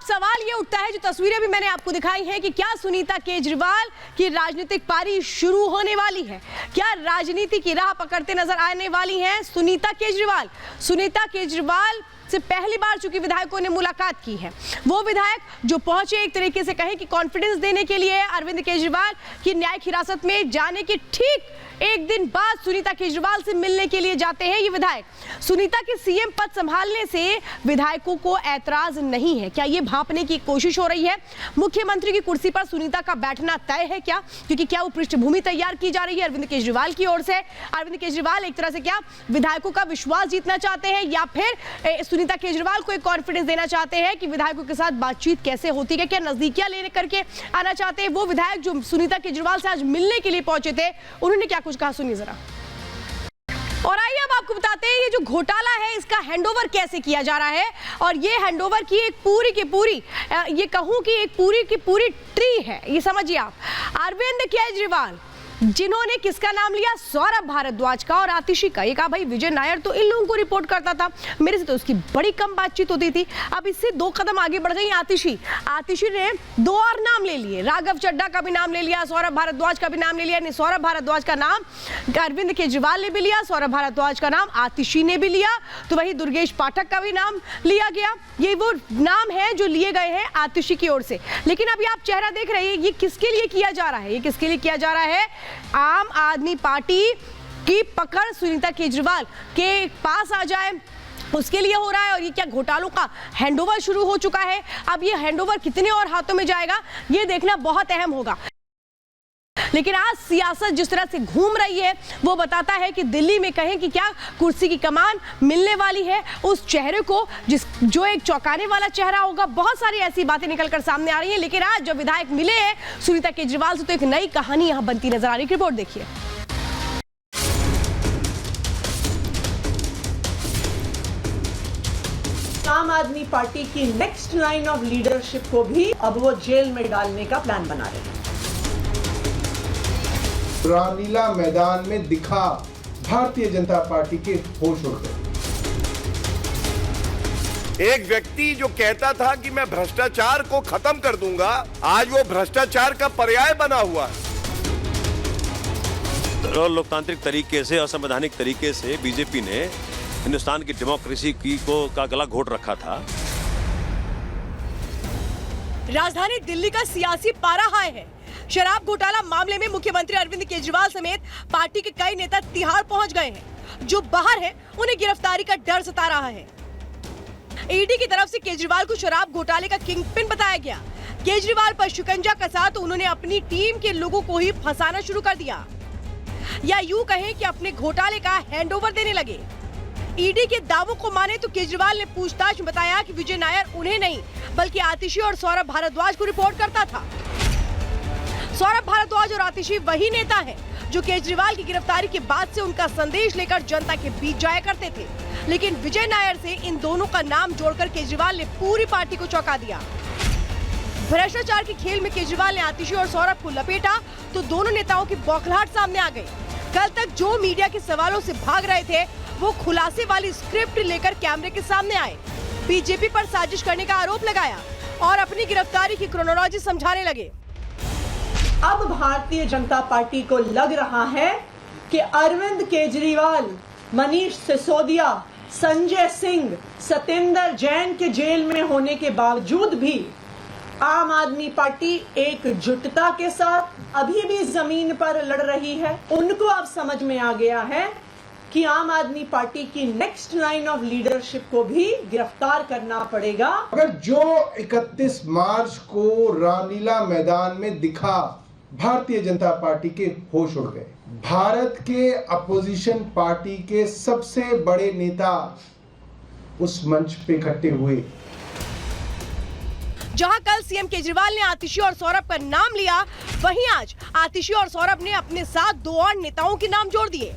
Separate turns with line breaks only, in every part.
सवाल ये उठता है, जो तस्वीरें भी मैंने आपको दिखाई हैं, कि क्या सुनीता केजरीवाल की राजनीतिक पारी शुरू होने वाली है? क्या राजनीति की राह पकड़ते नजर आने वाली हैं सुनीता केजरीवाल? सुनीता केजरीवाल से पहली बार चूंकि विधायकों ने मुलाकात की है, वो विधायक जो पहुंचे एक तरीके से कहें कि कॉन्फिडेंस देने के लिए अरविंद केजरीवाल की न्यायिक हिरासत में जाने के ठीक एक दिन बाद सुनीता केजरीवाल से मिलने के लिए जाते हैं ये विधायक। सुनीता के सीएम पद संभालने से विधायकों को ऐतराज नहीं है। क्या ये भांपने की कोशिश हो रही है मुख्यमंत्री की कुर्सी पर सुनीता का बैठना तय है क्या? क्योंकि क्या वो पृष्ठभूमि तैयार की जा रही है अरविंद केजरीवाल की ओर से? अरविंद केजरीवाल एक तरह से क्या विधायकों का विश्वास जीतना चाहते हैं, या फिर सुनीता केजरीवाल को एक कॉन्फिडेंस देना चाहते हैं कि विधायकों के साथ बातचीत कैसे होती है? क्या नजदीकियां लेने करके आना चाहते हैं? वो विधायक जो सुनीता केजरीवाल से आज मिलने के लिए पहुंचे थे, उन्होंने क्या कुछ कहा, सुनिए जरा। और आइए अब आपको बताते हैं ये जो घोटाला है इसका हैंडओवर कैसे किया जा रहा है। और ये हैंडओवर की एक पूरी की पूरी, ये कहूं कि एक पूरी की पूरी ट्री है, ये समझिए आप। अरविंद केजरीवाल जिन्होंने किसका नाम लिया? सौरभ भारद्वाज का और आतिशी का। ये कहा भाई विजय नायर तो इन लोगों को रिपोर्ट करता था, मेरे से तो उसकी बड़ी कम बातचीत होती थी। अब इससे 2 कदम आगे बढ़ गई आतिशी। आतिशी ने 2 और नाम ले लिए, राघव चड्ढा का भी नाम ले लिया, सौरभ भारद्वाज का भी नाम ले लिया। यानी सौरभ भारद्वाज का नाम अरविंद केजरीवाल ने भी लिया, सौरभ भारद्वाज का नाम आतिशी ने भी लिया, तो वही दुर्गेश पाठक का भी नाम लिया गया। ये वो नाम है जो लिए गए हैं आतिशी की ओर से। लेकिन अभी आप चेहरा देख रहे हैं, ये किसके लिए किया जा रहा है? ये किसके लिए किया जा रहा है? आम आदमी पार्टी की पकड़ सुनीता केजरीवाल के पास आ जाए, उसके लिए हो रहा है। और ये क्या घोटालों का हैंडओवर शुरू हो चुका है? अब ये हैंडओवर कितने और हाथों में जाएगा, ये देखना बहुत अहम होगा। लेकिन आज सियासत जिस तरह से घूम रही है, वो बताता है कि दिल्ली में कहें कि क्या कुर्सी की कमान मिलने वाली है उस चेहरे को जो एक चौंकाने वाला चेहरा होगा। बहुत सारी ऐसी बातें निकलकर सामने आ रही हैं। लेकिन आज जब विधायक मिले हैं सुनीता केजरीवाल से, तो एक नई कहानी यहां बनती नजर आ रही है। रिपोर्ट देखिए।
आम आदमी पार्टी की नेक्स्ट लाइन ऑफ लीडरशिप को भी अब वो जेल में डालने का प्लान बना रहे हैं।
रामलीला मैदान में दिखा भारतीय जनता पार्टी के होश उड़ गए।
एक व्यक्ति जो कहता था कि मैं भ्रष्टाचार को खत्म कर दूंगा, आज वो भ्रष्टाचार का पर्याय बना हुआ है।
लोकतांत्रिक तरीके से, असंवैधानिक तरीके से बीजेपी ने हिंदुस्तान की डेमोक्रेसी का गला घोट रखा था।
राजधानी दिल्ली का सियासी पारा हाई है। शराब घोटाला मामले में मुख्यमंत्री अरविंद केजरीवाल समेत पार्टी के कई नेता तिहाड़ पहुंच गए हैं। जो बाहर है उन्हें गिरफ्तारी का डर सता रहा है। ईडी की तरफ से केजरीवाल को शराब घोटाले का किंगपिन बताया गया। केजरीवाल पर शिकंजा कसा तो उन्होंने अपनी टीम के लोगों को ही फंसाना शुरू कर दिया, या यूं कहें कि अपने घोटाले का हैंडओवर देने लगे। ईडी के दावों को माने तो केजरीवाल ने पूछताछ में बताया कि विजय नायर उन्हें नहीं बल्कि आतिशी और सौरभ भारद्वाज को रिपोर्ट करता था। सौरभ भारद्वाज और आतिशी वही नेता हैं जो केजरीवाल की गिरफ्तारी के बाद से उनका संदेश लेकर जनता के बीच जाया करते थे। लेकिन विजय नायर से इन दोनों का नाम जोड़कर केजरीवाल ने पूरी पार्टी को चौंका दिया। भ्रष्टाचार के खेल में केजरीवाल ने आतिशी और सौरभ को लपेटा तो दोनों नेताओं की बौखलाहट सामने आ गई। कल तक जो मीडिया के सवालों से भाग रहे थे, वो खुलासे वाली स्क्रिप्ट लेकर कैमरे के सामने आए, बीजेपी पर साजिश करने का आरोप लगाया और अपनी गिरफ्तारी की क्रोनोलॉजी समझाने लगे।
अब भारतीय जनता पार्टी को लग रहा है कि अरविंद केजरीवाल, मनीष सिसोदिया, संजय सिंह, सत्येंद्र जैन के जेल में होने के बावजूद भी आम आदमी पार्टी एकजुटता के साथ अभी भी जमीन पर लड़ रही है। उनको अब समझ में आ गया है कि आम आदमी पार्टी की नेक्स्ट लाइन ऑफ लीडरशिप को भी गिरफ्तार करना पड़ेगा।
अगर जो 31 मार्च को रामलीला मैदान में दिखा भारतीय जनता पार्टी के होश उड़ गए। भारत के अपोजिशन पार्टी के सबसे बड़े नेता उस मंच पे इकट्ठे हुए।
जहां कल सीएम केजरीवाल ने आतिशी और सौरभ का नाम लिया, वहीं आज आतिशी और सौरभ ने अपने साथ 2 और नेताओं के नाम जोड़ दिए।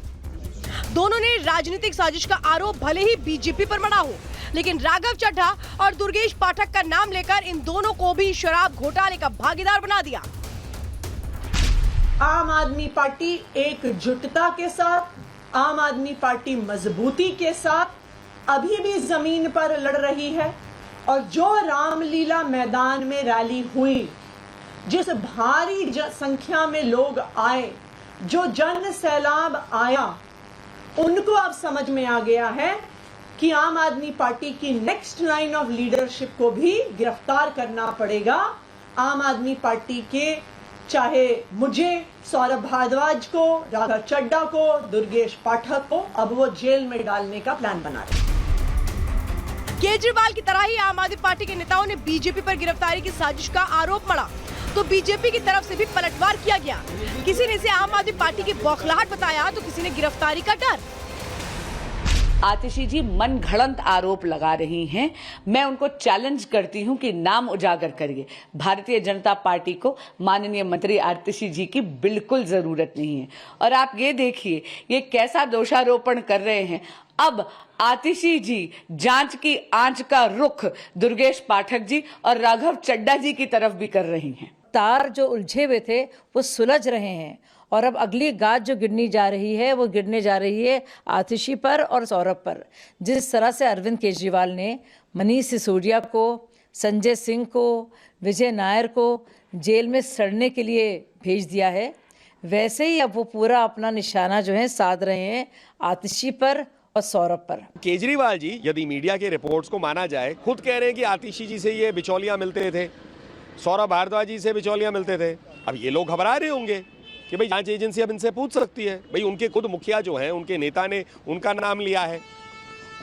दोनों ने राजनीतिक साजिश का आरोप भले ही बीजेपी पर मढ़ा हो, लेकिन राघव चड्ढा और दुर्गेश पाठक का नाम लेकर इन दोनों को भी शराब घोटाले का भागीदार बना दिया।
आम आदमी पार्टी एकजुटता के साथ, आम आदमी पार्टी मजबूती के साथ अभी भी जमीन पर लड़ रही है और जो रामलीला मैदान में रैली हुई, जिस भारी संख्या में लोग आए, जो जन सैलाब आया, उनको अब समझ में आ गया है कि आम आदमी पार्टी की नेक्स्ट लाइन ऑफ लीडरशिप को भी गिरफ्तार करना पड़ेगा। आम आदमी पार्टी के चाहे मुझे, सौरभ भारद्वाज को, राघव चड्ढा को, दुर्गेश पाठक को अब वो जेल में डालने का प्लान बना रहे।
केजरीवाल की तरह ही आम आदमी पार्टी के नेताओं ने बीजेपी पर गिरफ्तारी की साजिश का आरोप मढ़ा तो बीजेपी की तरफ से भी पलटवार किया गया। किसी ने इसे आम आदमी पार्टी की बौखलाहट बताया तो किसी ने गिरफ्तारी का डर।
आतिशी जी मन घड़ंत आरोप लगा रही हैं। मैं उनको चैलेंज करती हूं कि नाम उजागर करिए। भारतीय जनता पार्टी को माननीय मंत्री आतिशी जी की बिल्कुल जरूरत नहीं है। और आप ये देखिए ये कैसा दोषारोपण कर रहे हैं। अब आतिशी जी जांच की आंच का रुख दुर्गेश पाठक जी और राघव चड्ढा जी की तरफ भी कर रही हैं।
तार जो उलझे हुए थे वो सुलझ रहे हैं और अब अगली गाज जो गिरनी जा रही है वो गिरने जा रही है आतिशी पर और सौरभ पर। जिस तरह से अरविंद केजरीवाल ने मनीष सिसोदिया को, संजय सिंह को, विजय नायर को जेल में सड़ने के लिए भेज दिया है, वैसे ही अब वो पूरा अपना निशाना जो है साध रहे हैं आतिशी पर और सौरभ पर।
केजरीवाल जी यदि मीडिया के रिपोर्ट्स को माना जाए खुद कह रहे हैं कि आतिशी जी से ये बिचौलियां मिलते थे, सौरभ भारद्वाज जी से बिचौलियां मिलते थे। अब ये लोग घबरा रहे होंगे कि भाई जांच एजेंसी अब इनसे पूछ सकती है। भाई उनके खुद मुखिया जो हैं, उनके नेता ने उनका नाम लिया है।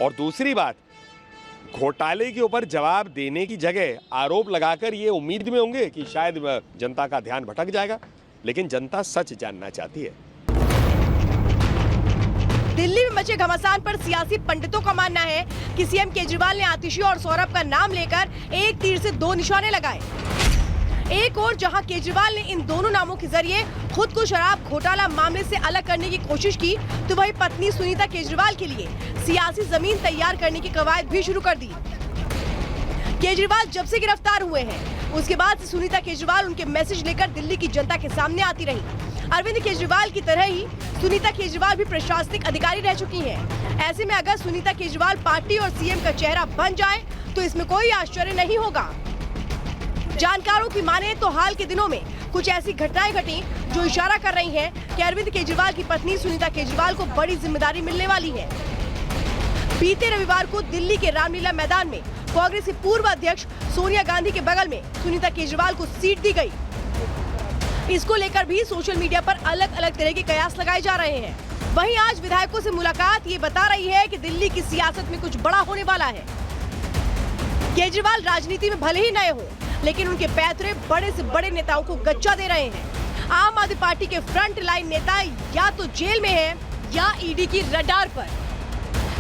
और दूसरी बात, घोटाले के ऊपर जवाब देने की जगह आरोप लगाकर ये उम्मीद में होंगे कि शायद जनता का ध्यान भटक जाएगा, लेकिन जनता सच जानना चाहती है।
दिल्ली में मचे घमासान पर सियासी पंडितों का मानना है कि सीएम केजरीवाल ने आतिशी और सौरभ का नाम लेकर एक तीर से दो निशाने लगाए। एक और जहां केजरीवाल ने इन दोनों नामों के जरिए खुद को शराब घोटाला मामले से अलग करने की कोशिश की, तो वहीं पत्नी सुनीता केजरीवाल के लिए सियासी जमीन तैयार करने की कवायद भी शुरू कर दी। केजरीवाल जब से गिरफ्तार हुए हैं उसके बाद से सुनीता केजरीवाल उनके मैसेज लेकर दिल्ली की जनता के सामने आती रही। अरविंद केजरीवाल की तरह ही सुनीता केजरीवाल भी प्रशासनिक अधिकारी रह चुकी हैं। ऐसे में अगर सुनीता केजरीवाल पार्टी और सीएम का चेहरा बन जाए तो इसमें कोई आश्चर्य नहीं होगा। जानकारों की माने तो हाल के दिनों में कुछ ऐसी घटनाएं घटी जो इशारा कर रही हैं कि अरविंद केजरीवाल की पत्नी सुनीता केजरीवाल को बड़ी जिम्मेदारी मिलने वाली है। बीते रविवार को दिल्ली के रामलीला मैदान में कांग्रेस की पूर्व अध्यक्ष सोनिया गांधी के बगल में सुनीता केजरीवाल को सीट दी गई। इसको लेकर भी सोशल मीडिया पर अलग अलग तरह के कयास लगाए जा रहे हैं। वहीं आज विधायकों से मुलाकात ये बता रही है कि दिल्ली की सियासत में कुछ बड़ा होने वाला है। केजरीवाल राजनीति में भले ही नए हो, लेकिन उनके पैतरे बड़े से बड़े नेताओं को गच्चा दे रहे हैं। आम आदमी पार्टी के फ्रंट लाइन नेता या तो जेल में हैं या ईडी की रडार पर।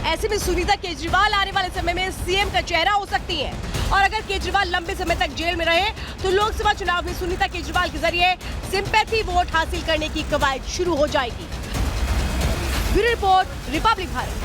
ऐसे में सुनीता केजरीवाल आने वाले समय में सीएम का चेहरा हो सकती हैं। और अगर केजरीवाल लंबे समय तक जेल में रहे तो लोकसभा चुनाव में सुनीता केजरीवाल के जरिए सिंपैथी वोट हासिल करने की कवायद शुरू हो जाएगी। Bureau report, Republic Bharat.